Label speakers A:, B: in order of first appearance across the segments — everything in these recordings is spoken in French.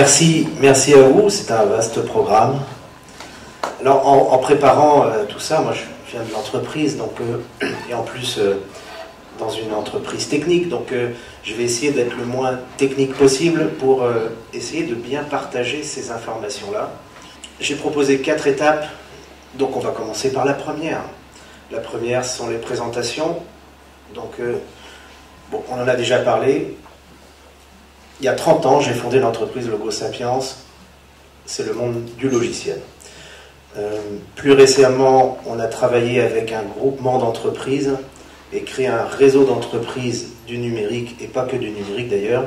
A: merci à vous, c'est un vaste programme. Alors en préparant tout ça, moi je viens de l'entreprise, donc et en plus dans une entreprise technique, donc je vais essayer d'être le moins technique possible pour essayer de bien partager ces informations-là. J'ai proposé 4 étapes, donc on va commencer par la première. La première, ce sont les présentations. Donc bon, on en a déjà parlé. Il y a 30 ans, j'ai fondé l'entreprise LogoSapiens. C'est le monde du logiciel. Plus récemment, on a travaillé avec un groupement d'entreprises et créé un réseau d'entreprises du numérique, et pas que du numérique d'ailleurs,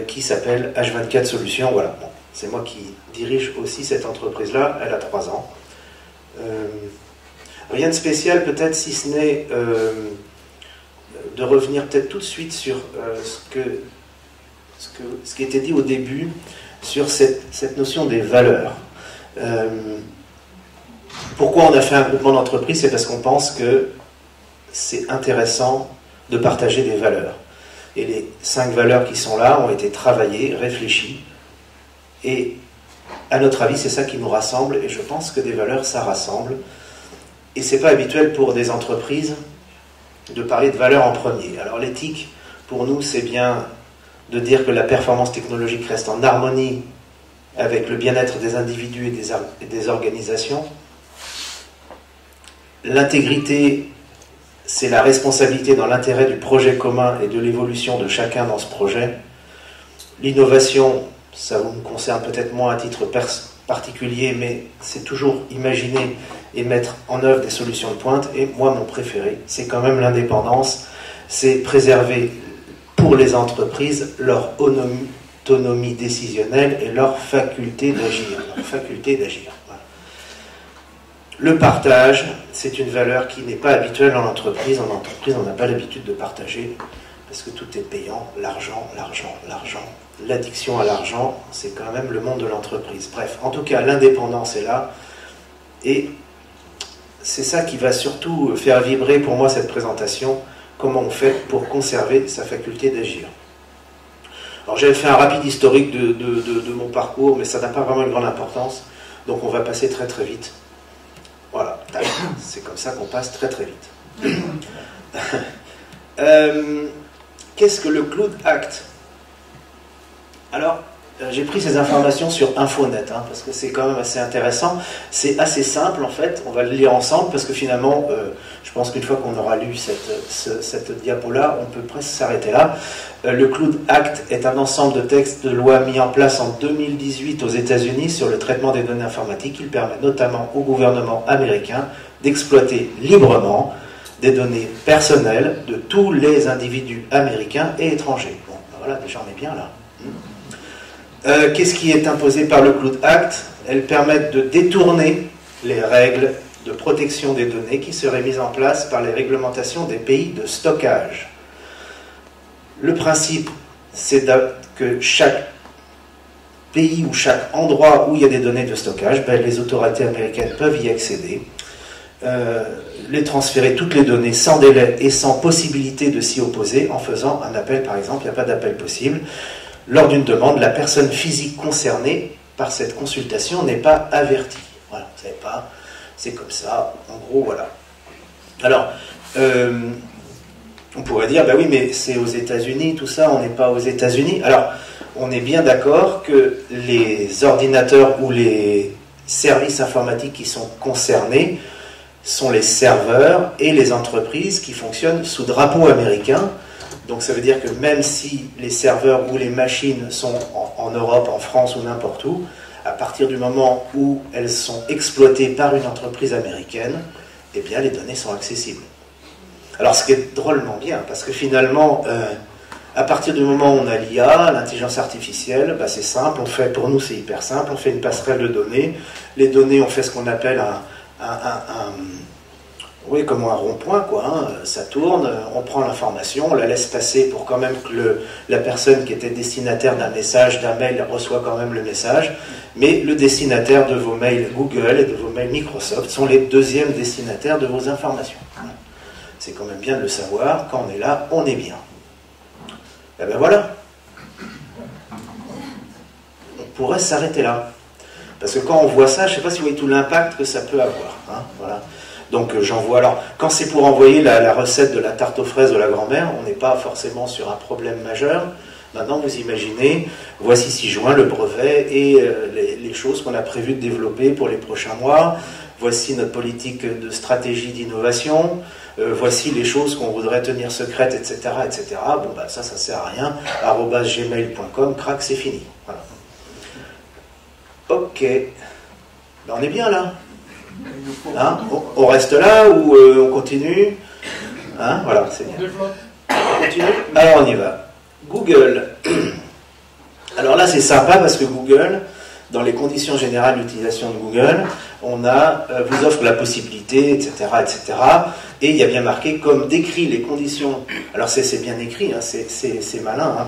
A: qui s'appelle H24 Solutions. Voilà, bon, c'est moi qui dirige aussi cette entreprise-là, elle a 3 ans. Rien de spécial peut-être, si ce n'est de revenir peut-être tout de suite sur ce qui était dit au début, sur cette notion des valeurs. Pourquoi on a fait un groupement d'entreprises? C'est parce qu'on pense que c'est intéressant de partager des valeurs. Et les 5 valeurs qui sont là ont été travaillées, réfléchies, et à notre avis, c'est ça qui nous rassemble, et je pense que des valeurs, ça rassemble. Et c'est pas habituel pour des entreprises de parler de valeurs en premier. Alors l'éthique, pour nous, c'est bien de dire que la performance technologique reste en harmonie avec le bien-être des individus et des organisations. L'intégrité, c'est la responsabilité dans l'intérêt du projet commun et de l'évolution de chacun dans ce projet. L'innovation, ça vous me concerne peut-être moins à titre particulier, mais c'est toujours imaginer et mettre en œuvre des solutions de pointe. Et moi, mon préféré, c'est quand même l'indépendance. C'est préserver pour les entreprises leur autonomie décisionnelle et leur faculté d'agir. Voilà. Le partage, c'est une valeur qui n'est pas habituelle en entreprise. En entreprise, on n'a pas l'habitude de partager parce que tout est payant, l'argent. L'addiction à l'argent, c'est quand même le monde de l'entreprise. Bref, en tout cas, l'indépendance est là et c'est ça qui va surtout faire vibrer pour moi cette présentation. Comment on fait pour conserver sa faculté d'agir. Alors j'avais fait un rapide historique de mon parcours, mais ça n'a pas vraiment une grande importance, donc on va passer très très vite. Voilà, c'est comme ça qu'on passe très très vite. Qu'est-ce que le Cloud Act? Alors, j'ai pris ces informations sur Infonet, parce que c'est quand même assez intéressant. C'est assez simple en fait, on va le lire ensemble, parce que finalement, je pense qu'une fois qu'on aura lu cette diapo-là, on peut presque s'arrêter là. Le Cloud Act est un ensemble de textes de loi mis en place en 2018 aux États-Unis sur le traitement des données informatiques. Il permet notamment au gouvernement américain d'exploiter librement des données personnelles de tous les individus américains et étrangers. Bon, ben voilà, déjà on est bien là. Qu'est-ce qui est imposé par le Cloud Act? Elles permettent de détourner les règles de protection des données qui seraient mises en place par les réglementations des pays de stockage. Le principe, c'est que chaque pays ou chaque endroit où il y a des données de stockage, les autorités américaines peuvent y accéder, les transférer toutes les données sans délai et sans possibilité de s'y opposer en faisant un appel, par exemple. Il n'y a pas d'appel possible. Lors d'une demande, la personne physique concernée par cette consultation n'est pas avertie. Voilà, vous savez pas, c'est comme ça, en gros, voilà. Alors, on pourrait dire, oui, mais c'est aux États-Unis, tout ça, on n'est pas aux États-Unis. Alors, on est bien d'accord que les ordinateurs ou les services informatiques qui sont concernés sont les serveurs et les entreprises qui fonctionnent sous drapeau américain. Donc ça veut dire que même si les serveurs ou les machines sont en Europe, en France ou n'importe où, à partir du moment où elles sont exploitées par une entreprise américaine, eh bien les données sont accessibles. Alors ce qui est drôlement bien, parce que finalement, à partir du moment où on a l'IA, l'intelligence artificielle, c'est simple, pour nous c'est hyper simple, on fait une passerelle de données. Les données, on fait ce qu'on appelle oui, comme un rond-point, quoi. Ça tourne, on prend l'information, on la laisse passer pour quand même que la personne qui était destinataire d'un message, d'un mail, reçoit quand même le message. Mais le destinataire de vos mails Google et de vos mails Microsoft sont les deuxièmes destinataires de vos informations. C'est quand même bien de le savoir, quand on est là, on est bien. Et ben voilà. pourrait s'arrêter là. Parce que quand on voit ça, je ne sais pas si vous voyez tout l'impact que ça peut avoir. Hein, voilà. Donc j'envoie. Alors, quand c'est pour envoyer la recette de la tarte aux fraises de la grand-mère, on n'est pas forcément sur un problème majeur. Maintenant, vous imaginez, voici 6 juin, le brevet et les choses qu'on a prévu de développer pour les prochains mois. Voici notre politique de stratégie d'innovation. Voici les choses qu'on voudrait tenir secrètes, etc., etc. Bon, bah, ça sert à rien. @gmail.com, crac, c'est fini. Voilà. Ok. Ben, on est bien là. Hein, on reste là ou on continue? Hein, voilà, c'est bien. On continue. Alors, on y va. Google. Alors là, c'est sympa parce que Google, dans les conditions générales d'utilisation de Google, vous offre la possibilité, etc., etc. Et il y a bien marqué, comme décrit les conditions. Alors c'est bien écrit, hein, c'est malin, hein,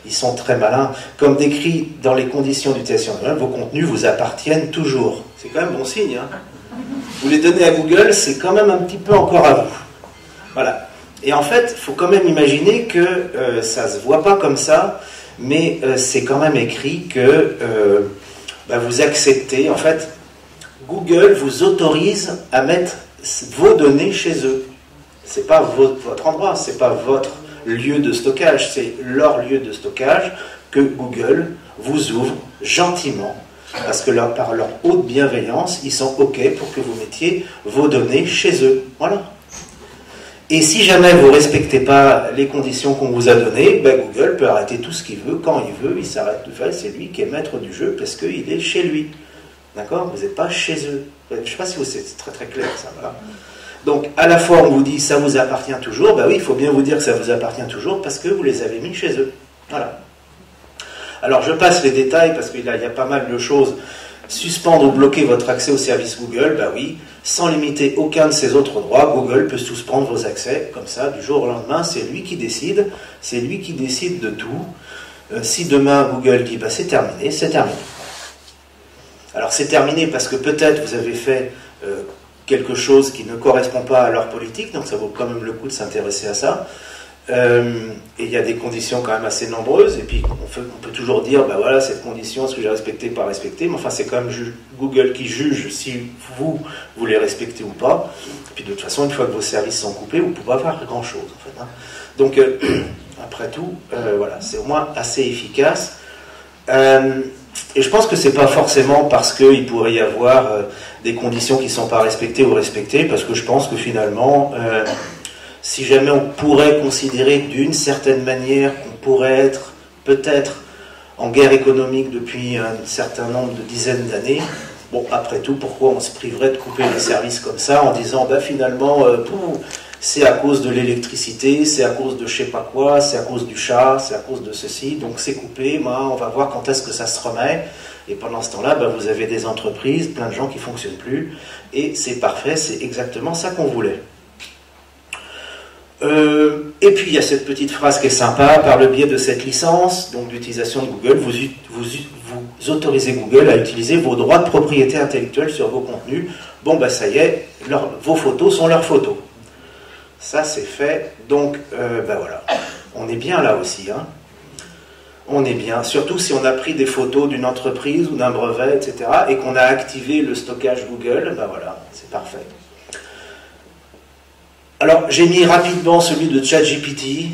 A: ils sont très malins. Comme décrit dans les conditions d'utilisation de Google, vos contenus vous appartiennent toujours. C'est quand même bon signe. Hein. Vous les donnez à Google, c'est quand même un petit peu encore à vous. Voilà. Et en fait, il faut quand même imaginer que ça ne se voit pas comme ça, mais c'est quand même écrit que vous acceptez, en fait, Google vous autorise à mettre vos données chez eux. Ce n'est pas votre endroit, ce n'est pas votre lieu de stockage, c'est leur lieu de stockage que Google vous ouvre gentiment, parce que par leur haute bienveillance, ils sont OK pour que vous mettiez vos données chez eux. Voilà. Et si jamais vous ne respectez pas les conditions qu'on vous a données, Google peut arrêter tout ce qu'il veut, quand il veut, il s'arrête de faire, c'est lui qui est maître du jeu parce qu'il est chez lui. D'accord? Vous n'êtes pas chez eux. Je ne sais pas si c'est très très clair ça. Voilà. Donc à la fois on vous dit ça vous appartient toujours, oui, il faut bien vous dire que ça vous appartient toujours parce que vous les avez mis chez eux. Voilà. Alors je passe les détails parce qu'il y a pas mal de choses. Suspendre ou bloquer votre accès au service Google, oui, sans limiter aucun de ses autres droits, Google peut suspendre vos accès, comme ça, du jour au lendemain, c'est lui qui décide de tout. Si demain Google dit c'est terminé, c'est terminé. Alors c'est terminé parce que peut-être vous avez fait quelque chose qui ne correspond pas à leur politique, donc ça vaut quand même le coup de s'intéresser à ça. Et il y a des conditions quand même assez nombreuses, et puis on peut toujours dire, voilà, cette condition, est-ce que j'ai respecté, pas respecté, mais enfin c'est quand même Google qui juge si vous les respectez ou pas, et puis de toute façon, une fois que vos services sont coupés, vous ne pouvez pas faire grand-chose, en fait. Hein. Donc, après tout, voilà, c'est au moins assez efficace. Et je pense que c'est pas forcément parce qu'il pourrait y avoir des conditions qui ne sont pas respectées ou respectées, parce que je pense que finalement... si jamais on pourrait considérer d'une certaine manière qu'on pourrait être peut-être en guerre économique depuis un certain nombre de dizaines d'années, bon, après tout, pourquoi on se priverait de couper les services comme ça en disant, finalement, c'est à cause de l'électricité, c'est à cause de je sais pas quoi, c'est à cause du chat, c'est à cause de ceci, donc c'est coupé, on va voir quand est-ce que ça se remet. Et pendant ce temps-là, vous avez des entreprises, plein de gens qui ne fonctionnent plus, et c'est parfait, c'est exactement ça qu'on voulait. Et puis il y a cette petite phrase qui est sympa, par le biais de cette licence, donc d'utilisation de Google, vous autorisez Google à utiliser vos droits de propriété intellectuelle sur vos contenus. Bon ça y est, vos photos sont leurs photos. Ça c'est fait, donc voilà, on est bien là aussi. Hein. On est bien, surtout si on a pris des photos d'une entreprise ou d'un brevet, etc., et qu'on a activé le stockage Google, voilà, c'est parfait. Alors, j'ai mis rapidement celui de ChatGPT.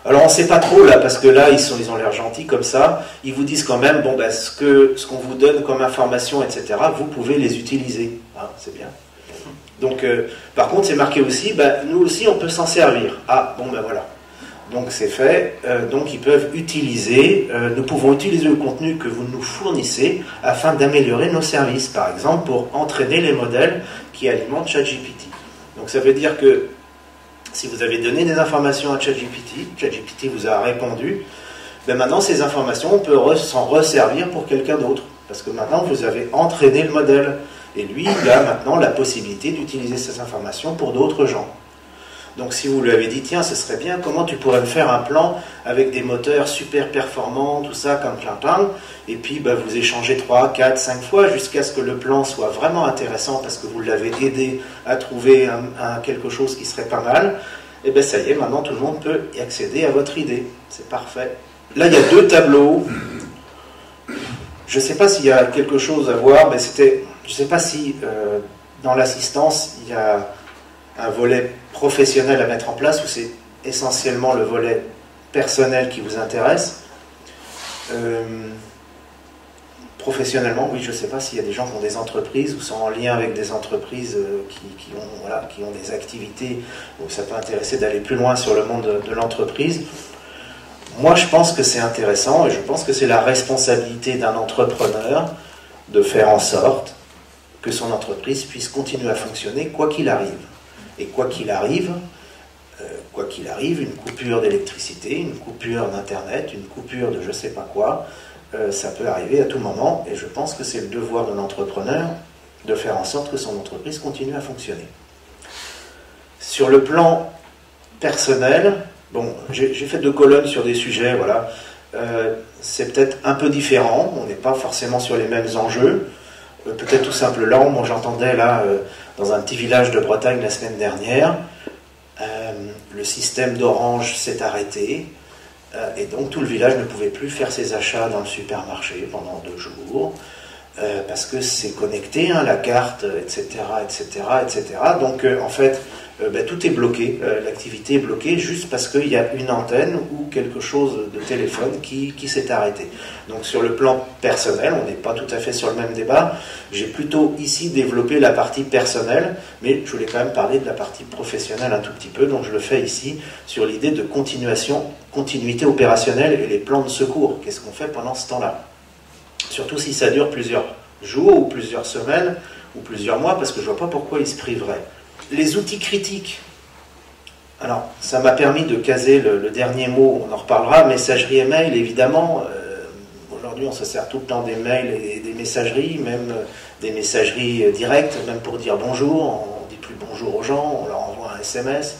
A: Alors, on ne sait pas trop, là, parce que là, ils ont l'air gentils comme ça. Ils vous disent quand même, ce qu'on vous donne comme information, etc., vous pouvez les utiliser. Hein, c'est bien. Donc, par contre, c'est marqué aussi, nous aussi, on peut s'en servir. Ah, voilà. Donc, c'est fait. Donc, ils peuvent utiliser, nous pouvons utiliser le contenu que vous nous fournissez afin d'améliorer nos services, par exemple, pour entraîner les modèles qui alimentent ChatGPT. Donc ça veut dire que si vous avez donné des informations à ChatGPT, ChatGPT vous a répondu, maintenant ces informations, on peut s'en resservir pour quelqu'un d'autre. Parce que maintenant vous avez entraîné le modèle. Et lui, il a maintenant la possibilité d'utiliser ces informations pour d'autres gens. Donc si vous lui avez dit, tiens, ce serait bien, comment tu pourrais me faire un plan avec des moteurs super performants, tout ça, comme plein, et puis vous échangez 3, 4, 5 fois jusqu'à ce que le plan soit vraiment intéressant parce que vous l'avez aidé à trouver quelque chose qui serait pas mal, et ça y est, maintenant tout le monde peut y accéder à votre idée. C'est parfait. Là, il y a 2 tableaux. Je ne sais pas s'il y a quelque chose à voir, mais c'était, je ne sais pas si dans l'assistance, il y a un volet professionnel à mettre en place, ou c'est essentiellement le volet personnel qui vous intéresse. Professionnellement, oui, je ne sais pas s'il y a des gens qui ont des entreprises ou sont en lien avec des entreprises qui ont des activités où ça peut intéresser d'aller plus loin sur le monde de l'entreprise. Moi, je pense que c'est intéressant et je pense que c'est la responsabilité d'un entrepreneur de faire en sorte que son entreprise puisse continuer à fonctionner quoi qu'il arrive. Et quoi qu'il arrive, une coupure d'électricité, une coupure d'Internet, une coupure de je ne sais pas quoi, ça peut arriver à tout moment, et je pense que c'est le devoir de l'entrepreneur de faire en sorte que son entreprise continue à fonctionner. Sur le plan personnel, bon, j'ai fait 2 colonnes sur des sujets, voilà, c'est peut-être un peu différent, on n'est pas forcément sur les mêmes enjeux, peut-être tout simplement, moi j'entendais là, dans un petit village de Bretagne la semaine dernière, le système d'Orange s'est arrêté, et donc tout le village ne pouvait plus faire ses achats dans le supermarché pendant 2 jours, parce que c'est connecté, hein, la carte, etc., etc., etc. Donc en fait, tout est bloqué, l'activité est bloquée juste parce qu'il y a une antenne ou quelque chose de téléphone qui s'est arrêté. Donc sur le plan personnel, on n'est pas tout à fait sur le même débat. J'ai plutôt ici développé la partie personnelle, mais je voulais quand même parler de la partie professionnelle un tout petit peu, donc je le fais ici sur l'idée de continuité opérationnelle et les plans de secours. Qu'est-ce qu'on fait pendant ce temps-là? Surtout si ça dure plusieurs jours ou plusieurs semaines ou plusieurs mois, parce que je ne vois pas pourquoi ils se priveraient. Les outils critiques. Alors, ça m'a permis de caser le dernier mot, on en reparlera. Messagerie et mail, évidemment. Aujourd'hui, on se sert tout le temps des mails et des messageries, même des messageries directes, même pour dire bonjour. On ne dit plus bonjour aux gens, on leur envoie un SMS.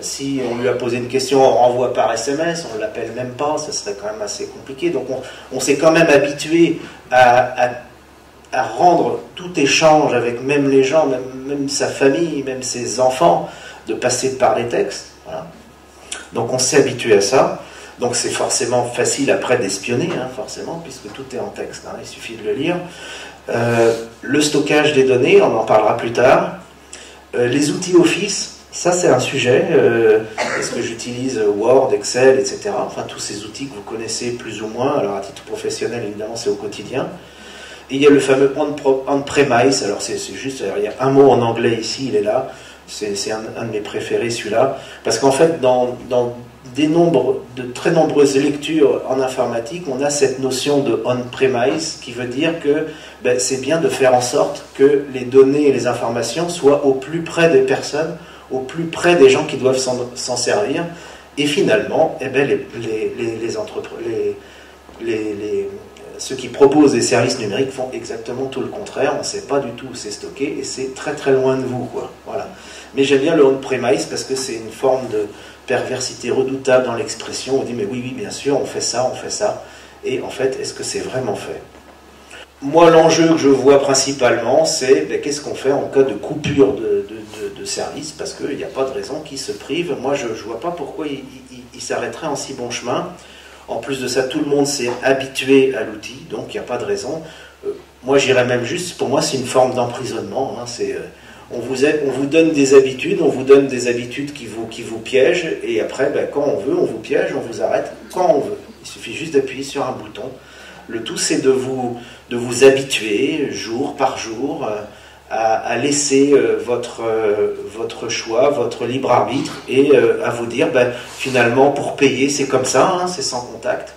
A: Si on lui a posé une question, on renvoie par SMS, on ne l'appelle même pas, ce serait quand même assez compliqué. Donc on s'est quand même habitué à rendre tout échange avec même les gens, même sa famille, même ses enfants, de passer par les textes. Voilà. Donc on s'est habitué à ça. Donc c'est forcément facile après d'espionner, hein, forcément, puisque tout est en texte, hein, il suffit de le lire. Le stockage des données, on en parlera plus tard. Les outils Office, ça c'est un sujet. Est-ce que j'utilise Word, Excel, etc. Enfin tous ces outils que vous connaissez plus ou moins. Alors à titre professionnel, évidemment, c'est au quotidien. Et il y a le fameux on-premise, alors c'est juste, alors il y a un mot en anglais ici, il est là, c'est un de mes préférés celui-là, parce qu'en fait dans de très nombreuses lectures en informatique, on a cette notion de on-premise qui veut dire que c'est bien de faire en sorte que les données et les informations soient au plus près des personnes, au plus près des gens qui doivent s'en servir, et finalement, ceux qui proposent des services numériques font exactement tout le contraire. On ne sait pas du tout où c'est stocké et c'est très très loin de vous, quoi. Voilà. Mais j'aime bien le on-premise parce que c'est une forme de perversité redoutable dans l'expression. On dit mais oui, bien sûr, on fait ça. Et en fait, est-ce que c'est vraiment fait? Moi, l'enjeu que je vois principalement, c'est qu'est-ce qu'on fait en cas de coupure de service, parce qu'il n'y a pas de raison qu'ils se privent. Moi, je ne vois pas pourquoi ils s'arrêteraient en si bon chemin. En plus de ça, tout le monde s'est habitué à l'outil, donc il n'y a pas de raison. Moi, j'irais même juste, pour moi, c'est une forme d'emprisonnement. Hein, on vous donne des habitudes, qui vous piègent, et après, quand on veut, on vous piège, on vous arrête quand on veut. Il suffit juste d'appuyer sur un bouton. Le tout, c'est de vous habituer, jour par jour, à laisser votre choix, votre libre arbitre, et à vous dire, finalement, pour payer, c'est comme ça, hein, c'est sans contact.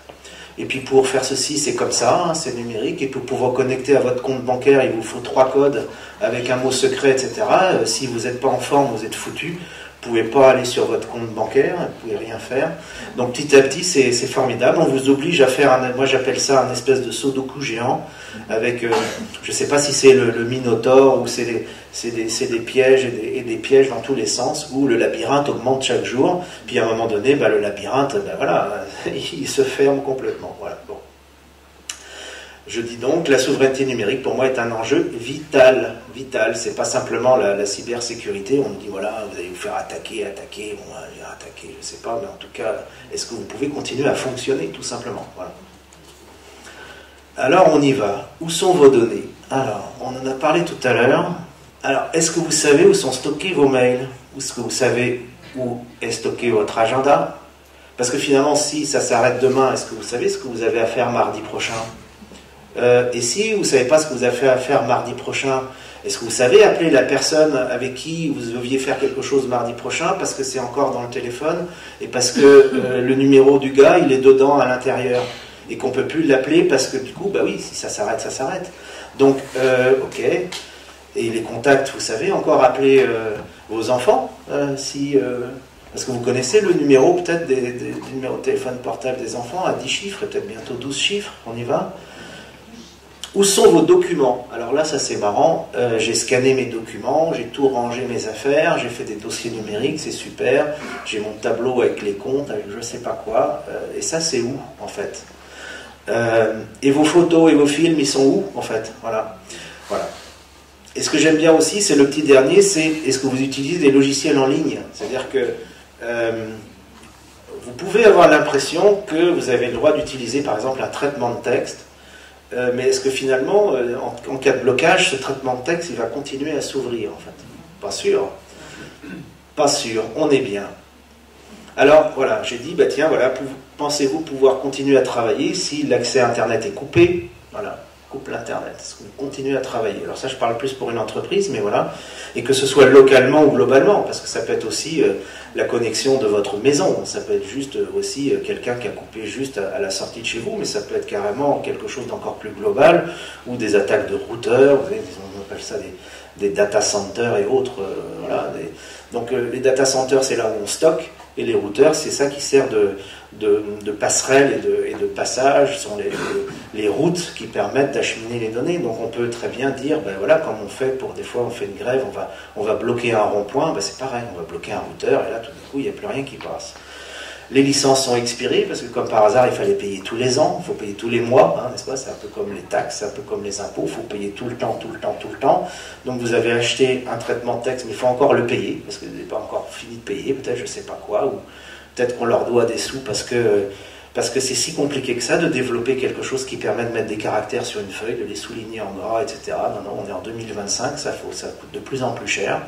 A: Et puis pour faire ceci, c'est comme ça, hein, c'est numérique. Et pour pouvoir connecter à votre compte bancaire, il vous faut 3 codes avec un mot secret, etc. Si vous n'êtes pas en forme, vous êtes foutu. Vous ne pouvez pas aller sur votre compte bancaire, vous ne pouvez rien faire. Donc petit à petit, c'est formidable. On vous oblige à faire, moi j'appelle ça un espèce de sudoku géant, avec, je ne sais pas si c'est le Minotaure, ou c'est des pièges et des pièges dans tous les sens, où le labyrinthe augmente chaque jour, puis à un moment donné, le labyrinthe, voilà, il se ferme complètement. Voilà, bon. Je dis donc, la souveraineté numérique, pour moi, est un enjeu vital. Vital, c'est pas simplement la cybersécurité. On me dit, voilà, vous allez vous faire attaquer, bon, attaquer, je sais pas, mais en tout cas, est-ce que vous pouvez continuer à fonctionner, tout simplement, voilà. Alors on y va. Où sont vos données? Alors, on en a parlé tout à l'heure. Alors, est-ce que vous savez où sont stockés vos mails? Est-ce que vous savez où est stocké votre agenda? Parce que finalement, si ça s'arrête demain, est-ce que vous savez ce que vous avez à faire mardi prochain? Et si vous ne savez pas ce que vous avez à faire mardi prochain, est-ce que vous savez appeler la personne avec qui vous deviez faire quelque chose mardi prochain parce que c'est encore dans le téléphone et parce que le numéro du gars, il est dedans à l'intérieur et qu'on ne peut plus l'appeler parce que du coup, bah oui, si ça s'arrête, ça s'arrête. Donc, ok. Et les contacts, vous savez encore appeler vos enfants parce que vous connaissez le numéro peut-être du numéro de téléphone portable des enfants à 10 chiffres et peut-être bientôt 12 chiffres, on y va. Où sont vos documents? Alors là, ça c'est marrant, j'ai scanné mes documents, j'ai tout rangé mes affaires, j'ai fait des dossiers numériques, c'est super, j'ai mon tableau avec les comptes, avec je sais pas quoi, et ça c'est où en fait? Et vos photos et vos films, ils sont où en fait? Voilà. Et ce que j'aime bien aussi, c'est le petit dernier, c'est est-ce que vous utilisez des logiciels en ligne? C'est-à-dire que vous pouvez avoir l'impression que vous avez le droit d'utiliser par exemple un traitement de texte, mais est-ce que finalement, en cas de blocage, ce traitement de texte, il va continuer à s'ouvrir en fait? Pas sûr. Pas sûr, on est bien. Alors voilà, j'ai dit, bah tiens, voilà, pensez-vous pouvoir continuer à travailler si l'accès à Internet est coupé? Voilà. Coupe l'Internet, est-ce que vous continuez à travailler? Alors ça, je parle plus pour une entreprise, mais voilà, et que ce soit localement ou globalement, parce que ça peut être aussi la connexion de votre maison, ça peut être juste aussi quelqu'un qui a coupé juste à la sortie de chez vous, mais ça peut être carrément quelque chose d'encore plus global, ou des attaques de routeurs, vous savez, on appelle ça des data centers et autres, voilà. Donc les data centers, c'est là où on stocke, et les routeurs, c'est ça qui sert de passerelle et de passage, sont les routes qui permettent d'acheminer les données. Donc on peut très bien dire, ben voilà, comme on fait des fois on fait une grève, on va bloquer un rond-point, ben c'est pareil, on va bloquer un routeur, et là tout d'un coup il n'y a plus rien qui passe. Les licences sont expirées, parce que comme par hasard, il fallait payer tous les ans, il faut payer tous les mois, hein, n'est-ce pas? C'est un peu comme les taxes, c'est un peu comme les impôts, il faut payer tout le temps. Donc vous avez acheté un traitement de texte, mais il faut encore le payer, parce que vous n'avez pas encore fini de payer, peut-être je ne sais pas quoi, ou peut-être qu'on leur doit des sous parce que c'est si compliqué que ça de développer quelque chose qui permet de mettre des caractères sur une feuille, de les souligner en gras, etc. Non, on est en 2025, ça coûte de plus en plus cher.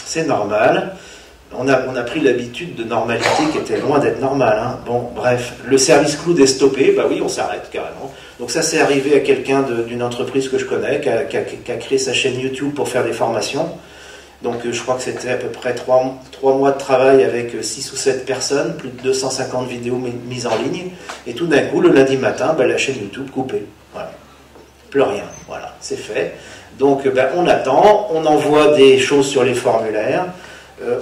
A: C'est normal. On a pris l'habitude de normalité qui était loin d'être normale. Hein. Bon, bref, le service cloud est stoppé, bah oui, on s'arrête carrément. Donc ça, c'est arrivé à quelqu'un d'une entreprise que je connais, qui a créé sa chaîne YouTube pour faire des formations. Donc je crois que c'était à peu près 3 mois de travail avec 6 ou 7 personnes, plus de 250 vidéos mises en ligne. Et tout d'un coup, le lundi matin, bah, la chaîne YouTube coupée. Voilà. Plus rien. Voilà, c'est fait. Donc bah, on attend, on envoie des choses sur les formulaires.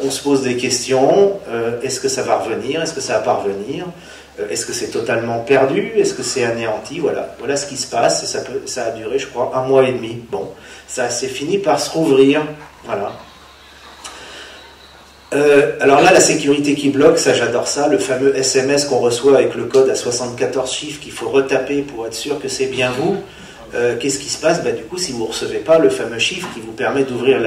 A: On se pose des questions, est-ce que ça va revenir, est-ce que ça va pas revenir, est-ce que c'est totalement perdu, est-ce que c'est anéanti, voilà ce qui se passe, et ça a duré je crois 1 mois et demi, bon, ça s'est fini par se rouvrir, voilà. Alors là, la sécurité qui bloque, ça j'adore ça, le fameux SMS qu'on reçoit avec le code à 74 chiffres qu'il faut retaper pour être sûr que c'est bien vous. Qu'est-ce qui se passe? Bah, du coup, si vous ne recevez pas le fameux chiffre qui vous permet d'ouvrir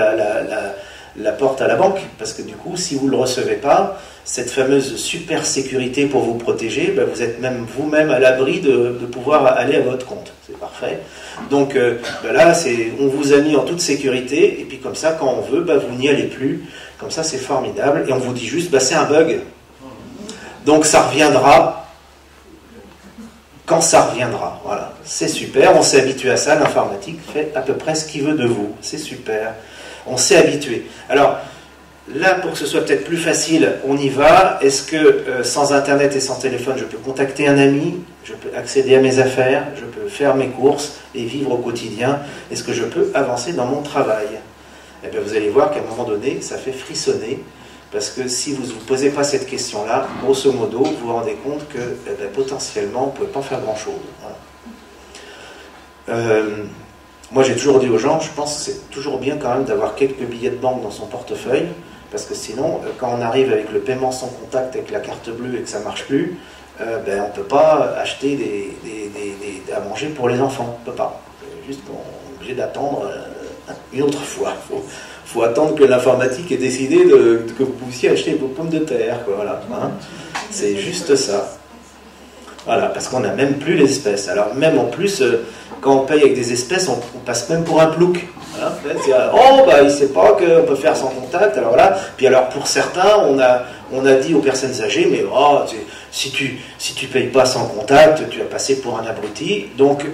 A: la porte à la banque, parce que du coup, si vous ne le recevez pas, cette fameuse super sécurité pour vous protéger, bah, vous êtes même vous-même à l'abri de pouvoir aller à votre compte. C'est parfait. Donc bah là, on vous a mis en toute sécurité, et puis comme ça, quand on veut, bah, vous n'y allez plus. Comme ça, c'est formidable. Et on vous dit juste, bah, c'est un bug. Donc ça reviendra quand ça reviendra. Voilà. C'est super, on s'est habitué à ça. L'informatique fait à peu près ce qu'il veut de vous. C'est super. On s'est habitué. Alors, là, pour que ce soit peut-être plus facile, on y va. Est-ce que sans Internet et sans téléphone, je peux contacter un ami, je peux accéder à mes affaires, je peux faire mes courses et vivre au quotidien? Est-ce que je peux avancer dans mon travail? Eh bien, vous allez voir qu'à un moment donné, ça fait frissonner. Parce que si vous ne vous posez pas cette question-là, grosso modo, vous vous rendez compte que potentiellement, vous ne pouvez pas faire grand-chose. Voilà. Moi, j'ai toujours dit aux gens, je pense que c'est toujours bien quand même d'avoir quelques billets de banque dans son portefeuille, parce que sinon, quand on arrive avec le paiement sans contact, avec la carte bleue et que ça ne marche plus, on ne peut pas acheter à manger pour les enfants. On ne peut pas. Juste qu'on est obligé d'attendre une autre fois. Il faut attendre que l'informatique ait décidé que vous puissiez acheter vos pommes de terre. Quoi, voilà, hein. C'est juste ça. Voilà, parce qu'on n'a même plus les espèces. Alors même en plus, quand on paye avec des espèces, on passe même pour un plouc. Voilà. Oh, bah il ne sait pas qu'on peut faire sans contact. Alors voilà. Puis alors pour certains, on a dit aux personnes âgées, mais oh, si tu payes pas sans contact, tu vas passer pour un abruti. Donc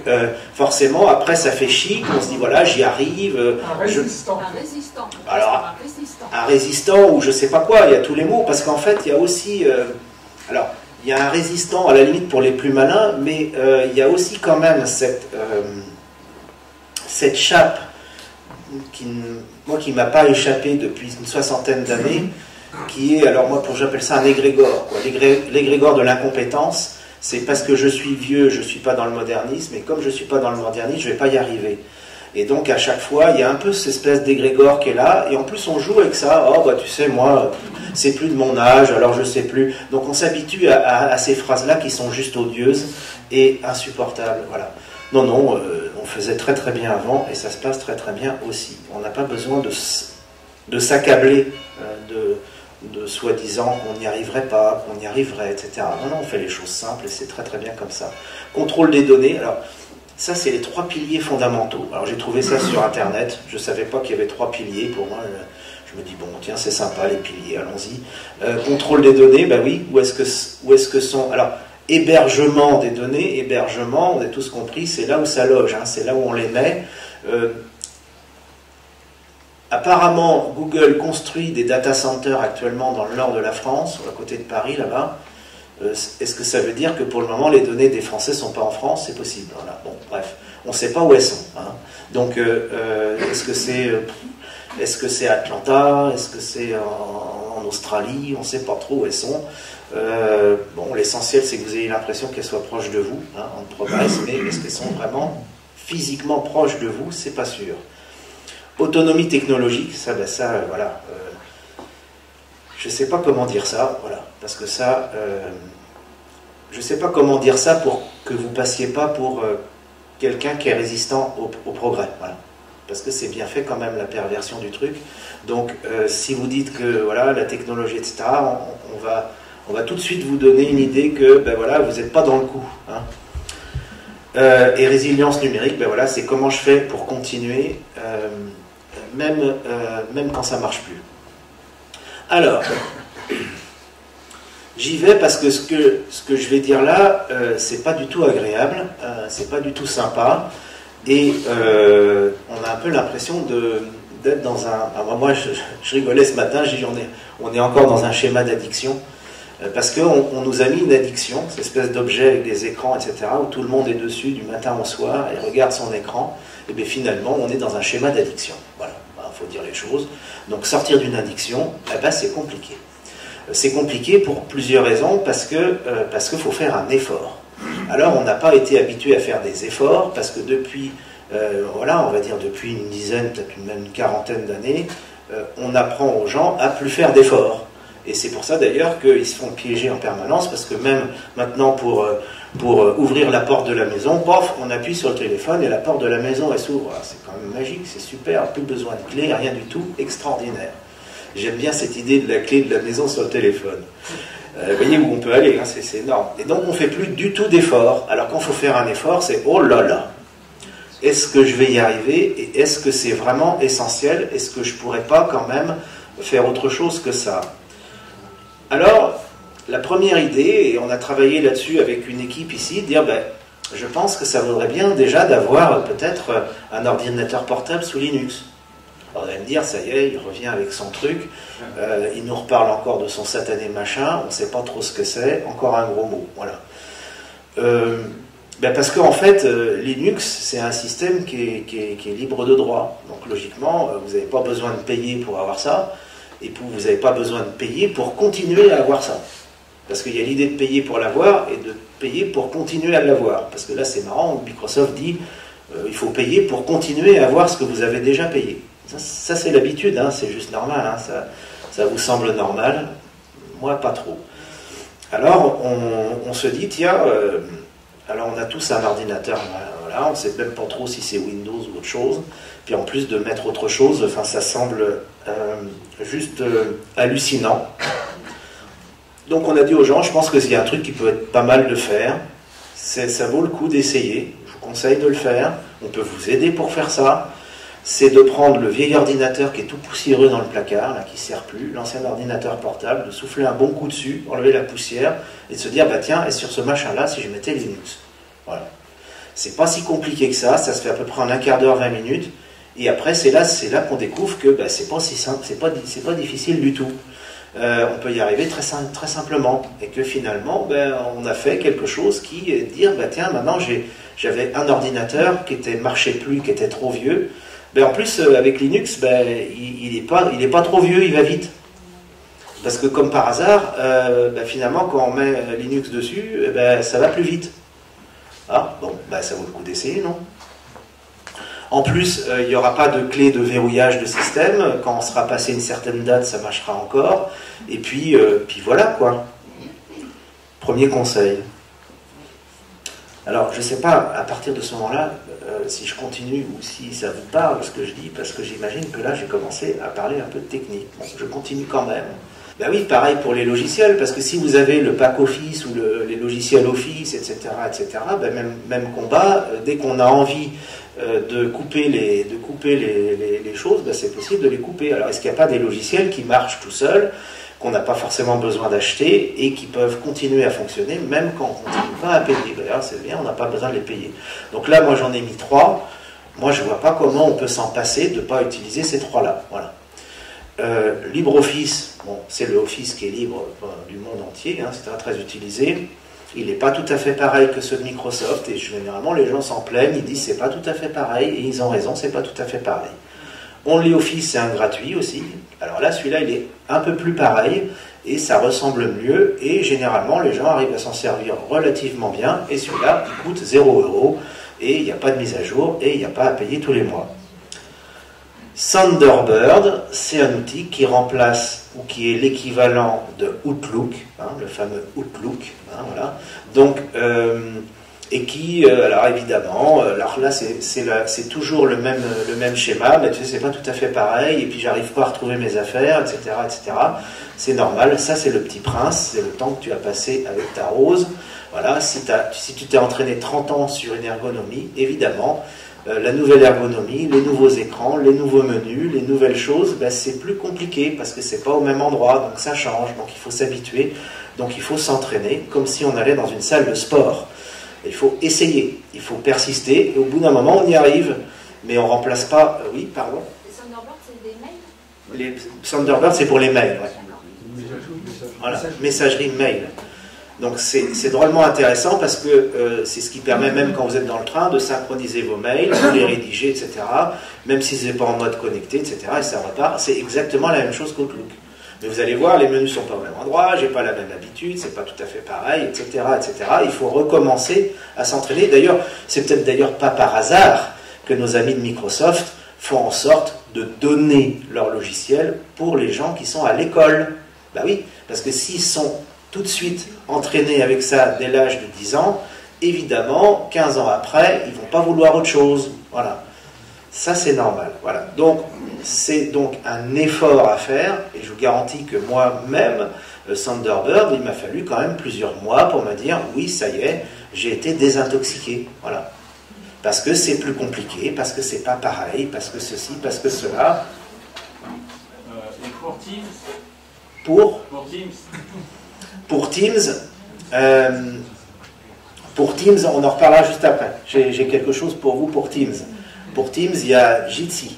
A: forcément, après ça fait chic. On se dit voilà, j'y arrive.
B: Un résistant.
C: Un résistant.
A: Alors un résistant ou je sais pas quoi. Il y a tous les mots parce qu'en fait, il y a aussi alors. Il y a un résistant à la limite pour les plus malins, mais il y a aussi quand même cette chape qui ne m'a pas échappé depuis une soixantaine d'années, qui est, alors moi j'appelle ça un égrégore, l'égrégore de l'incompétence. C'est parce que je suis vieux, je ne suis pas dans le modernisme, et comme je ne suis pas dans le modernisme, je ne vais pas y arriver. Et donc à chaque fois, il y a un peu cette espèce d'égrégore qui est là, et en plus on joue avec ça. Oh bah tu sais, moi, c'est plus de mon âge, alors je sais plus. Donc on s'habitue à ces phrases-là qui sont juste odieuses et insupportables. Voilà. Non, on faisait très très bien avant, et ça se passe très très bien aussi. On n'a pas besoin de s'accabler de soi-disant qu'on n'y arriverait pas, qu'on y arriverait, etc. Non, on fait les choses simples, et c'est très très bien comme ça. Contrôle des données, alors... Ça, c'est les 3 piliers fondamentaux. Alors, j'ai trouvé ça sur Internet. Je ne savais pas qu'il y avait 3 piliers. Pour moi, je me dis, bon, tiens, c'est sympa, les piliers, allons-y. Contrôle des données, ben oui, où est-ce que sont... Alors, hébergement des données, hébergement, on a tous compris, c'est là où ça loge, hein, c'est là où on les met. Apparemment, Google construit des data centers actuellement dans le nord de la France, à côté de Paris, là-bas. Est-ce que ça veut dire que pour le moment les données des Français ne sont pas en France? C'est possible. Voilà. Bon, bref, on ne sait pas où elles sont. Hein. Donc, est-ce que c'est Atlanta? Est-ce que c'est en Australie? On ne sait pas trop où elles sont. Bon, l'essentiel, c'est que vous ayez l'impression qu'elles soient proches de vous, hein, en province, mais est-ce qu'elles sont vraiment physiquement proches de vous? C'est pas sûr. Autonomie technologique, ça, voilà. Je ne sais pas comment dire ça, voilà, parce que ça, je ne sais pas comment dire ça pour que vous ne passiez pas pour quelqu'un qui est résistant au progrès, voilà, parce que c'est bien fait quand même la perversion du truc. Donc, si vous dites que voilà la technologie, etc., on va tout de suite vous donner une idée que ben voilà, vous n'êtes pas dans le coup. Hein. Et résilience numérique, ben voilà, c'est comment je fais pour continuer, même quand ça ne marche plus. Alors, j'y vais parce que ce que je vais dire là, c'est pas du tout agréable, c'est pas du tout sympa, et on a un peu l'impression d'être dans un... Alors moi, je rigolais ce matin, je dis on est encore dans un schéma d'addiction, parce qu'on nous a mis une addiction, cette espèce d'objet avec des écrans, etc., où tout le monde est dessus du matin au soir et regarde son écran, et bien finalement, on est dans un schéma d'addiction. Voilà. Il faut dire les choses. Donc sortir d'une addiction, c'est compliqué. C'est compliqué pour plusieurs raisons, parce qu'il faut faire un effort. Alors on n'a pas été habitué à faire des efforts, parce que depuis, voilà, on va dire depuis une dizaine, peut-être même une quarantaine d'années, on apprend aux gens à plus faire d'efforts. Et c'est pour ça d'ailleurs qu'ils se font piéger en permanence, parce que même maintenant pour ouvrir la porte de la maison, pof, on appuie sur le téléphone et la porte de la maison elle s'ouvre. C'est quand même magique, c'est super, plus besoin de clé, rien du tout, extraordinaire. J'aime bien cette idée de la clé de la maison sur le téléphone. Vous voyez où on peut aller, hein, c'est énorme. Et donc on ne fait plus du tout d'effort. Alors quand il faut faire un effort, c'est oh là là, est-ce que je vais y arriver? Et est-ce que c'est vraiment essentiel? Est-ce que je ne pourrais pas quand même faire autre chose que ça? Alors, la première idée, et on a travaillé là-dessus avec une équipe ici, dire, je pense que ça vaudrait bien déjà d'avoir peut-être un ordinateur portable sous Linux. Alors, vous allez me dire, ça y est, il revient avec son truc, il nous reparle encore de son satané machin, on ne sait pas trop ce que c'est, encore un gros mot, voilà. Parce qu'en fait, Linux, c'est un système qui est libre de droit. Donc logiquement, vous n'avez pas besoin de payer pour avoir ça, et vous n'avez pas besoin de payer pour continuer à avoir ça. Parce qu'il y a l'idée de payer pour l'avoir et de payer pour continuer à l'avoir. Parce que là, c'est marrant, Microsoft dit il faut payer pour continuer à avoir ce que vous avez déjà payé. Ça c'est l'habitude, hein, c'est juste normal. Hein, ça vous semble normal. Moi, pas trop. Alors, on se dit, tiens, alors on a tous un ordinateur, voilà, on ne sait même pas trop si c'est Windows ou autre chose. Puis en plus de mettre autre chose, enfin, ça semble juste hallucinant. Donc on a dit aux gens, je pense qu'il y a un truc qui peut être pas mal de faire. Ça vaut le coup d'essayer. Je vous conseille de le faire. On peut vous aider pour faire ça. C'est de prendre le vieil ordinateur qui est tout poussiéreux dans le placard, là, qui ne sert plus, l'ancien ordinateur portable, de souffler un bon coup dessus, enlever la poussière, et de se dire, bah tiens, et sur ce machin-là, si je mettais Linux. Voilà. C'est pas si compliqué que ça se fait à peu près en un quart d'heure, 20 minutes, et après, c'est là qu'on découvre que bah, c'est pas si simple, c'est pas difficile du tout. On peut y arriver très simplement, et que finalement, ben, on a fait quelque chose qui est de dire, bah, tiens, maintenant j'avais un ordinateur qui marchait plus, qui était trop vieux. Ben, en plus, avec Linux, ben, il est pas trop vieux, il va vite. Parce que comme par hasard, ben, finalement, quand on met Linux dessus, ben, ça va plus vite. Ah, bon, ben, ça vaut le coup d'essayer, non? En plus, il n'y aura pas de clé de verrouillage de système. Quand on sera passé une certaine date, ça marchera encore. Et puis voilà, quoi. Premier conseil. Alors, je ne sais pas, à partir de ce moment-là, si je continue ou si ça vous parle, ce que je dis, parce que j'imagine que là, j'ai commencé à parler un peu de technique. Bon, je continue quand même. Ben oui, pareil pour les logiciels, parce que si vous avez le pack Office ou les logiciels Office, etc., ben même combat, dès qu'on a envie de couper les choses, ben c'est possible de les couper. Alors, est-ce qu'il n'y a pas des logiciels qui marchent tout seuls, qu'on n'a pas forcément besoin d'acheter et qui peuvent continuer à fonctionner même quand on ne continue pas à payer? D'ailleurs, c'est bien, on n'a pas besoin de les payer. Donc là, moi, j'en ai mis 3. Moi, je ne vois pas comment on peut s'en passer de ne pas utiliser ces 3-là. Voilà. LibreOffice, bon, c'est le Office qui est libre du monde entier, hein, c'est très utilisé. Il n'est pas tout à fait pareil que ceux de Microsoft, et généralement les gens s'en plaignent, ils disent c'est pas tout à fait pareil, et ils ont raison, c'est pas tout à fait pareil. OnlyOffice, c'est un gratuit aussi. Alors là, celui-là, il est un peu plus pareil, et ça ressemble mieux, et généralement les gens arrivent à s'en servir relativement bien, et celui-là, il coûte 0 €, et il n'y a pas de mise à jour, et il n'y a pas à payer tous les mois. Thunderbird, c'est un outil qui remplace ou qui est l'équivalent de Outlook, hein, le fameux Outlook, hein, voilà. Donc, et qui, alors évidemment, alors là c'est toujours le même schéma, mais tu sais, c'est pas tout à fait pareil, et puis j'arrive pas à retrouver mes affaires, etc., etc. C'est normal, ça c'est le petit prince, c'est le temps que tu as passé avec ta rose. Voilà, si tu t'es entraîné 30 ans sur une ergonomie, évidemment, la nouvelle ergonomie, les nouveaux écrans, les nouveaux menus, les nouvelles choses, ben c'est plus compliqué parce que c'est pas au même endroit, donc ça change, donc il faut s'habituer, donc il faut s'entraîner comme si on allait dans une salle de sport. Il faut essayer, il faut persister, et au bout d'un moment on y arrive, mais on remplace pas. Oui, pardon.
B: Les Thunderbird, c'est des mails?
A: Les Thunderbird, c'est pour les mails, ouais. Voilà, messagerie mail. Donc c'est drôlement intéressant parce que c'est ce qui permet, même quand vous êtes dans le train, de synchroniser vos mails, de les rédiger, etc. Même si ce n'est pas en mode connecté, etc. Et ça repart. C'est exactement la même chose qu'Outlook. Mais vous allez voir, les menus ne sont pas au même endroit, j'ai pas la même habitude, c'est pas tout à fait pareil, etc., etc. Il faut recommencer à s'entraîner. D'ailleurs, c'est peut-être d'ailleurs pas par hasard que nos amis de Microsoft font en sorte de donner leur logiciel pour les gens qui sont à l'école. Ben oui, parce que s'ils sont tout de suite entraînés avec ça dès l'âge de 10 ans, évidemment, 15 ans après, ils ne vont pas vouloir autre chose. Voilà. Ça, c'est normal. Voilà. Donc, c'est donc un effort à faire, et je vous garantis que moi-même, Thunderbird, il m'a fallu quand même plusieurs mois pour me dire, oui, ça y est, j'ai été désintoxiqué. Voilà. Parce que c'est plus compliqué, parce que c'est pas pareil, parce que ceci, parce que cela.
C: Et pour Teams
A: Pour Teams, on en reparlera juste après. J'ai quelque chose pour vous pour Teams. Pour Teams, il y a Jitsi.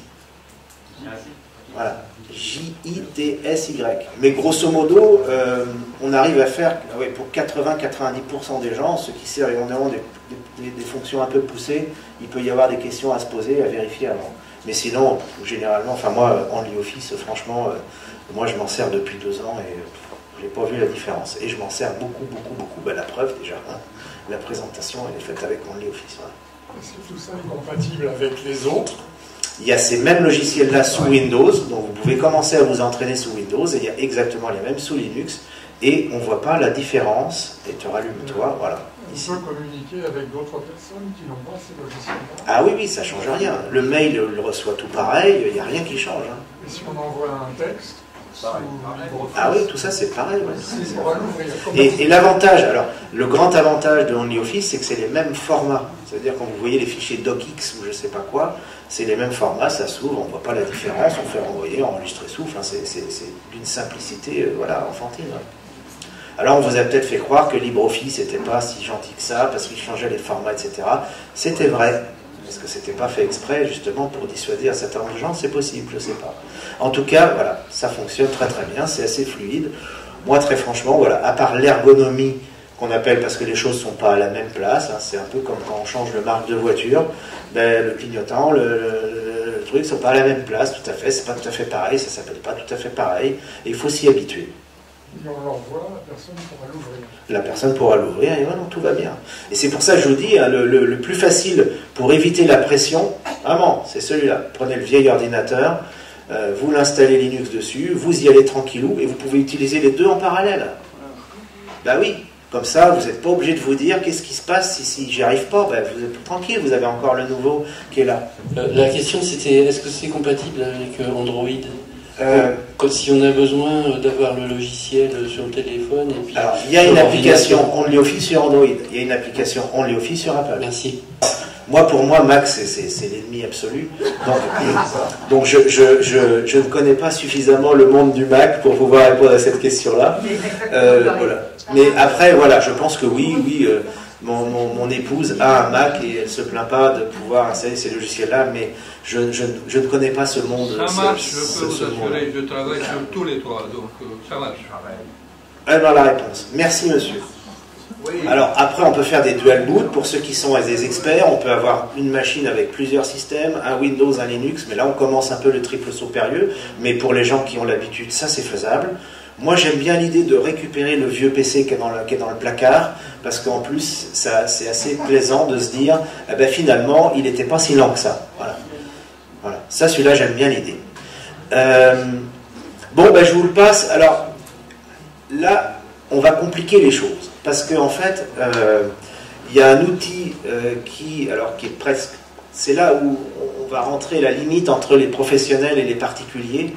A: Voilà. J-I-T-S-Y. Mais grosso modo, on arrive à faire, pour 80-90% des gens, ceux qui servent des fonctions un peu poussées, il peut y avoir des questions à se poser, à vérifier avant. Mais sinon, généralement, enfin moi, en LibreOffice, franchement, moi je m'en sers depuis 2 ans et je n'ai pas vu la différence. Et je m'en sers beaucoup. Ben, la preuve déjà, hein, la présentation elle est faite avec LibreOffice. Ouais.
D: Est-ce que tout ça est compatible avec les autres?
A: Il y a ces mêmes logiciels-là sous Windows, donc vous pouvez commencer à vous entraîner sous Windows, et il y a exactement les mêmes sous Linux, et on ne voit pas la différence, et tu rallumes toi, voilà.
D: On peut communiquer avec d'autres personnes qui n'ont pas ces logiciels-là.
A: Ah oui, ça ne change rien. Le mail le reçoit tout pareil, il n'y a rien qui change. Hein.
D: Et si on envoie un texte,
A: Ah oui, tout ça c'est pareil. Ouais.
D: C'est pour l'ouvrir.
A: Et l'avantage, alors le grand avantage de OnlyOffice, c'est que c'est les mêmes formats. C'est-à-dire quand vous voyez les fichiers docx ou je sais pas quoi, c'est les mêmes formats, ça s'ouvre, on voit pas la différence, on fait renvoyer, enregistrer sous, enfin, c'est d'une simplicité voilà, enfantine. Ouais. Alors on vous a peut-être fait croire que LibreOffice n'était pas si gentil que ça, parce qu'il changeait les formats, etc. C'était vrai. Est-ce que c'était pas fait exprès, justement, pour dissuader un certain nombre de gens? C'est possible, je ne sais pas. En tout cas, voilà, ça fonctionne très très bien, c'est assez fluide. Moi, très franchement, voilà, à part l'ergonomie qu'on appelle, parce que les choses ne sont pas à la même place, hein, c'est un peu comme quand on change de marque de voiture, ben, le clignotant, le truc ne sont pas à la même place, tout à fait, c'est pas tout à fait pareil, ça s'appelle pas tout à fait pareil, et il faut s'y habituer.
D: Et on l'envoie, la personne pourra l'ouvrir.
A: La personne pourra l'ouvrir et voilà, tout va bien. Et c'est pour ça que je vous dis, hein, le plus facile pour éviter la pression, vraiment, c'est celui-là. Prenez le vieil ordinateur, vous l'installez Linux dessus, vous y allez tranquillou et vous pouvez utiliser les deux en parallèle. Ben oui, comme ça, vous n'êtes pas obligé de vous dire qu'est-ce qui se passe si j'y arrive pas. Ben, vous êtes tranquille, vous avez encore le nouveau qui est là.
E: La question c'était, est-ce que c'est compatible avec Android? Si on a besoin d'avoir le logiciel sur le téléphone et puis
A: alors, il y a une application OnlyOffice sur Android, il y a une application OnlyOffice sur Apple.
E: Merci.
A: Moi, pour moi, Mac, c'est l'ennemi absolu. Donc je ne connais pas suffisamment le monde du Mac pour pouvoir répondre à cette question-là. Voilà. Mais après, voilà, je pense que oui, mon épouse a un Mac et elle ne se plaint pas de pouvoir installer ces logiciels-là, mais je ne connais pas ce monde.
F: Ça marche, je peux vous assurer, je travaille sur tous les trois, donc ça marche.
A: Elle a la réponse. Merci, monsieur. Oui. Alors, après, on peut faire des dual boot. Pour ceux qui sont des experts, on peut avoir une machine avec plusieurs systèmes, un Windows, un Linux, mais là, on commence un peu le triple saut périlleux. Mais pour les gens qui ont l'habitude, ça, c'est faisable. Moi, j'aime bien l'idée de récupérer le vieux PC qui est dans le placard, parce qu'en plus, c'est assez plaisant de se dire, eh ben, finalement, il n'était pas si lent que ça. Voilà. Ça, celui-là, j'aime bien l'idée. Bon, ben, je vous le passe. Alors, là, on va compliquer les choses, parce qu'en fait, il y a un outil qui est presque... C'est là où on va rentrer la limite entre les professionnels et les particuliers.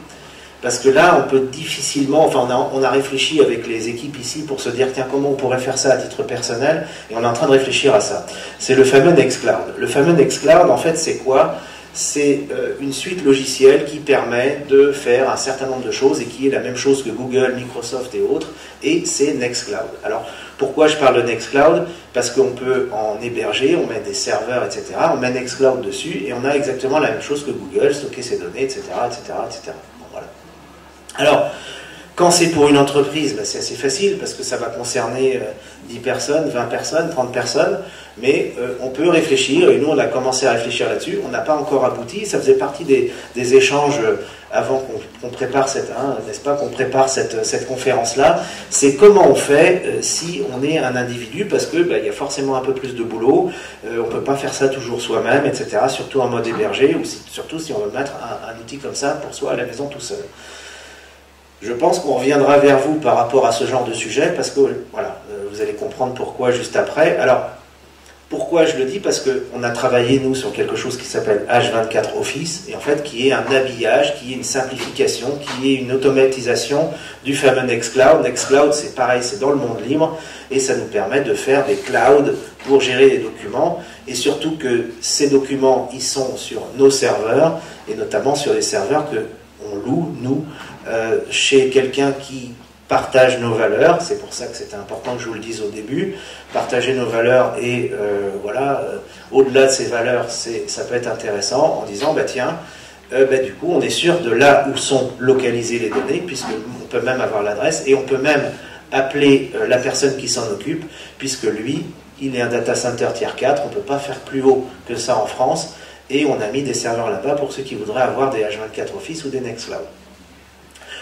A: Parce que là, on peut difficilement, enfin on a réfléchi avec les équipes ici pour se dire, tiens, comment on pourrait faire ça à titre personnel, et on est en train de réfléchir à ça. C'est le fameux Nextcloud. Le fameux Nextcloud, en fait, c'est quoi? C'est une suite logicielle qui permet de faire un certain nombre de choses, et qui est la même chose que Google, Microsoft et autres, et c'est Nextcloud. Alors, pourquoi je parle de Nextcloud? Parce qu'on peut en héberger, on met des serveurs, etc., on met Nextcloud dessus, et on a exactement la même chose que Google, stocker ses données, etc., etc., etc. Alors, quand c'est pour une entreprise, ben c'est assez facile parce que ça va concerner 10 personnes, 20 personnes, 30 personnes, mais on peut réfléchir, et nous on a commencé à réfléchir là-dessus, on n'a pas encore abouti, ça faisait partie des échanges avant qu'on prépare n'est-ce pas, qu'on prépare cette conférence-là, c'est comment on fait si on est un individu, parce que ben, y a forcément un peu plus de boulot, on ne peut pas faire ça toujours soi-même, etc., surtout en mode hébergé, ou surtout si on veut mettre un outil comme ça pour soi à la maison tout seul. Je pense qu'on reviendra vers vous par rapport à ce genre de sujet, parce que, voilà, vous allez comprendre pourquoi juste après. Alors, pourquoi je le dis? Parce qu'on a travaillé, nous, sur quelque chose qui s'appelle H24 Office, et en fait, qui est un habillage, qui est une simplification, qui est une automatisation du fameux Nextcloud. Nextcloud, c'est pareil, c'est dans le monde libre, et ça nous permet de faire des clouds pour gérer les documents, et surtout que ces documents, ils sont sur nos serveurs, et notamment sur les serveurs qu'on loue, nous, chez quelqu'un qui partage nos valeurs. C'est pour ça que c'était important que je vous le dise au début. Partager nos valeurs et au-delà de ces valeurs, ça peut être intéressant en disant, bah tiens, du coup on est sûr de là où sont localisées les données, puisqu'on peut même avoir l'adresse, et on peut même appeler la personne qui s'en occupe, puisque lui, il est un data center tier 4, on ne peut pas faire plus haut que ça en France, et on a mis des serveurs là-bas pour ceux qui voudraient avoir des H24 Office ou des Nextcloud.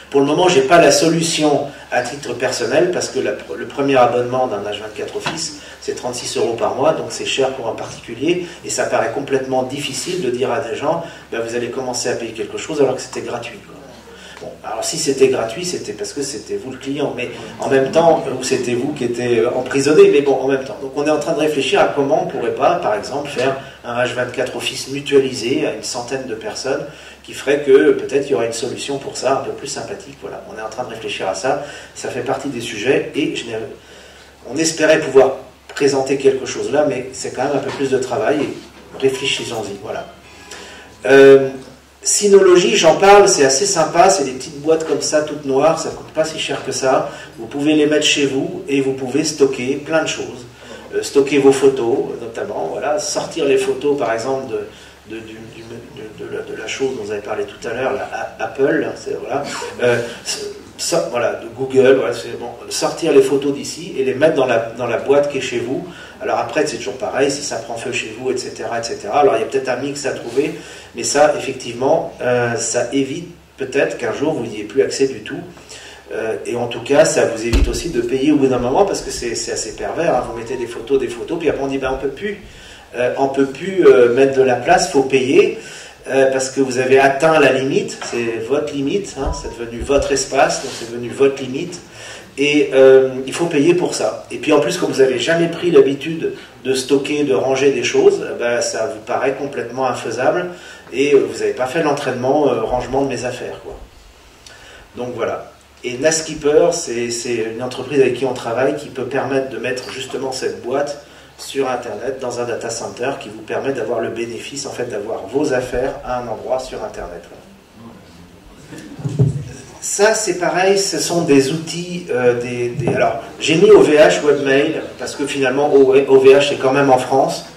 A: Pour le moment, je n'ai pas la solution à titre personnel, parce que le premier abonnement d'un H24 Office, c'est 36 € par mois, donc c'est cher pour un particulier, et ça paraît complètement difficile de dire à des gens, ben, vous allez commencer à payer quelque chose alors que c'était gratuit, quoi. Bon, alors si c'était gratuit, c'était parce que c'était vous le client, mais en même temps, ou c'était vous qui étiez emprisonné, mais bon, en même temps. Donc on est en train de réfléchir à comment on pourrait pas, par exemple, faire un H24 Office mutualisé à une centaine de personnes, qui ferait que peut-être il y aurait une solution pour ça, un peu plus sympathique. Voilà, on est en train de réfléchir à ça, ça fait partie des sujets, et on espérait pouvoir présenter quelque chose là, mais c'est quand même un peu plus de travail, et réfléchissons-y, voilà. Synology, j'en parle, c'est assez sympa, c'est des petites boîtes comme ça, toutes noires, ça ne coûte pas si cher que ça, vous pouvez les mettre chez vous, et vous pouvez stocker plein de choses, stocker vos photos, notamment, voilà, sortir les photos, par exemple, de la chose dont vous avez parlé tout à l'heure, Apple, voilà, voilà, de Google, voilà, bon, sortir les photos d'ici et les mettre dans la boîte qui est chez vous. Alors après, c'est toujours pareil, si ça prend feu chez vous, etc., etc. Alors il y a peut-être un mix à trouver, mais ça, effectivement, ça évite peut-être qu'un jour vous n'y ayez plus accès du tout. Et en tout cas, ça vous évite aussi de payer au bout d'un moment, parce que c'est assez pervers, hein. Vous mettez des photos, puis après on dit, ben, on peut plus mettre de la place, il faut payer. Parce que vous avez atteint la limite, c'est votre limite, hein, c'est devenu votre espace, donc c'est devenu votre limite, et il faut payer pour ça. Et puis en plus, comme vous n'avez jamais pris l'habitude de stocker, de ranger des choses, ben, ça vous paraît complètement infaisable, et vous n'avez pas fait l'entraînement rangement de mes affaires, quoi. Donc voilà. Et NASkeeper, c'est une entreprise avec qui on travaille, qui peut permettre de mettre justement cette boîte sur Internet, dans un data center, qui vous permet d'avoir le bénéfice, en fait, d'avoir vos affaires à un endroit sur Internet. Ça, c'est pareil, ce sont des outils, alors, j'ai mis OVH Webmail, parce que finalement, OVH est quand même en France,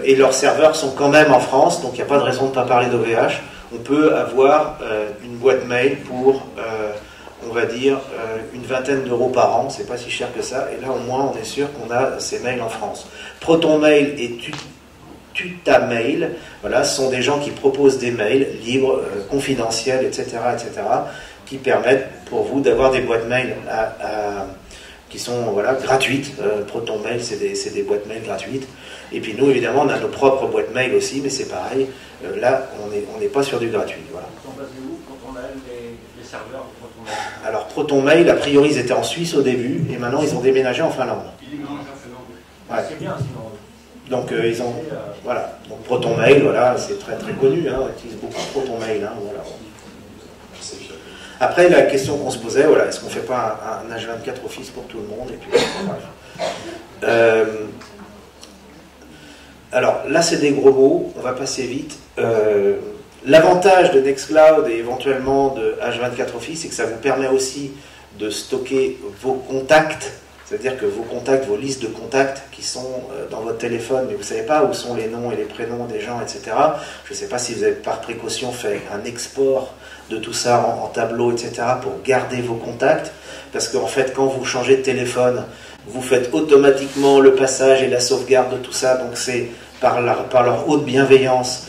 A: et leurs serveurs sont quand même en France, donc il n'y a pas de raison de ne pas parler d'OVH. On peut avoir une boîte mail pour... on va dire une vingtaine d'euros par an, c'est pas si cher que ça, et là au moins on est sûr qu'on a ces mails en France. ProtonMail et Tutamail, voilà, ce sont des gens qui proposent des mails libres, confidentiels, etc., qui permettent pour vous d'avoir des boîtes mail qui sont, voilà, gratuites. ProtonMail, c'est des boîtes mail gratuites. Et puis nous, évidemment, on a nos propres boîtes mail aussi, mais c'est pareil. Là, on n'est pas sur du gratuit. Voilà. Alors ProtonMail, a priori, ils étaient en Suisse au début, et maintenant ils ont déménagé en Finlande. Ouais.
C: C'est bien, sinon.
A: Donc ils ont, voilà. Donc ProtonMail, voilà, c'est très très connu, hein, on utilise beaucoup ProtonMail, hein, voilà. Après, la question qu'on se posait, voilà, est-ce qu'on ne fait pas un H24 Office pour tout le monde, et puis bref. Alors là, c'est des gros mots, on va passer vite. L'avantage de Nextcloud et éventuellement de H24 Office, c'est que ça vous permet aussi de stocker vos contacts, c'est-à-dire que vos contacts, vos listes de contacts qui sont dans votre téléphone, mais vous ne savez pas où sont les noms et les prénoms des gens, etc. Je ne sais pas si vous avez par précaution fait un export de tout ça en tableau, etc., pour garder vos contacts, parce qu'en fait, quand vous changez de téléphone, vous faites automatiquement le passage et la sauvegarde de tout ça, donc c'est par leur haute bienveillance.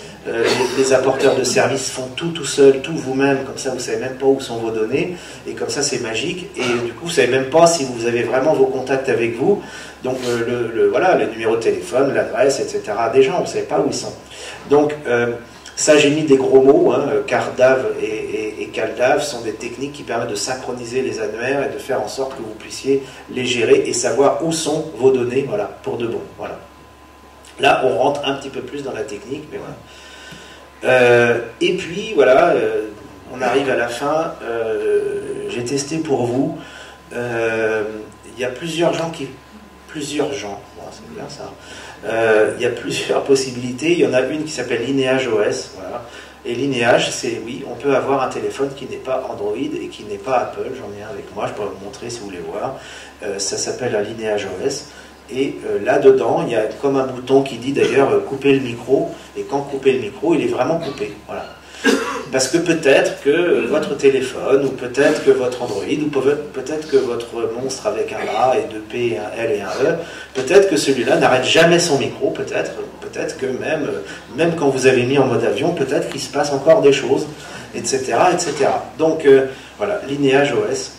A: Les apporteurs de services font tout seuls, tout vous-même, comme ça vous ne savez même pas où sont vos données, et comme ça c'est magique, et du coup vous ne savez même pas si vous avez vraiment vos contacts avec vous, donc voilà, le numéro de téléphone, l'adresse, etc. des gens, vous ne savez pas où ils sont. Donc ça, j'ai mis des gros mots, hein, CardDAV et CalDAV sont des techniques qui permettent de synchroniser les annuaires et de faire en sorte que vous puissiez les gérer et savoir où sont vos données, voilà, pour de bon. Voilà. Là, on rentre un petit peu plus dans la technique, mais voilà. Et puis voilà, on arrive à la fin. J'ai testé pour vous. Il y a plusieurs gens voilà, c'est bien ça. Il y a plusieurs possibilités. Il y en a une qui s'appelle Lineage OS. Voilà. Et Lineage, c'est oui, on peut avoir un téléphone qui n'est pas Android et qui n'est pas Apple. J'en ai un avec moi, je peux vous montrer si vous voulez voir. Ça s'appelle un Lineage OS. Et là-dedans, il y a comme un bouton qui dit d'ailleurs couper le micro. Et quand couper le micro, il est vraiment coupé. Voilà. Parce que peut-être que votre téléphone, ou peut-être que votre Android, ou peut-être que votre monstre avec un A et deux P, un L et un E, peut-être que celui-là n'arrête jamais son micro, peut-être que même quand vous avez mis en mode avion, peut-être qu'il se passe encore des choses, etc. Donc voilà, Lineage OS.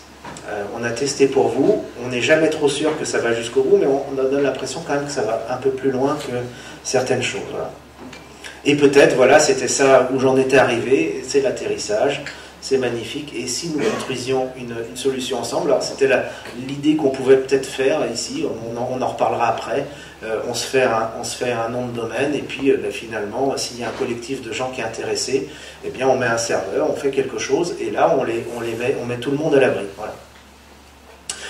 A: On a testé pour vous, on n'est jamais trop sûr que ça va jusqu'au bout, mais on a donne l'impression quand même que ça va un peu plus loin que certaines choses. Voilà. Et peut-être, voilà, c'était ça où j'en étais arrivé, c'est l'atterrissage. c'est magnifique. Et si nous construisions une solution ensemble, alors c'était l'idée qu'on pouvait peut-être faire ici, on en reparlera après. On se fait un nom de domaine, et puis finalement, s'il y a un collectif de gens qui est intéressé, eh bien on met un serveur, on fait quelque chose, et là on met tout le monde à l'abri. Voilà.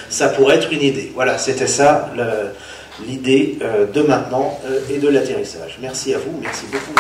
A: Ça pourrait être une idée. Voilà, c'était ça l'idée de maintenant et de l'atterrissage. Merci à vous, merci beaucoup.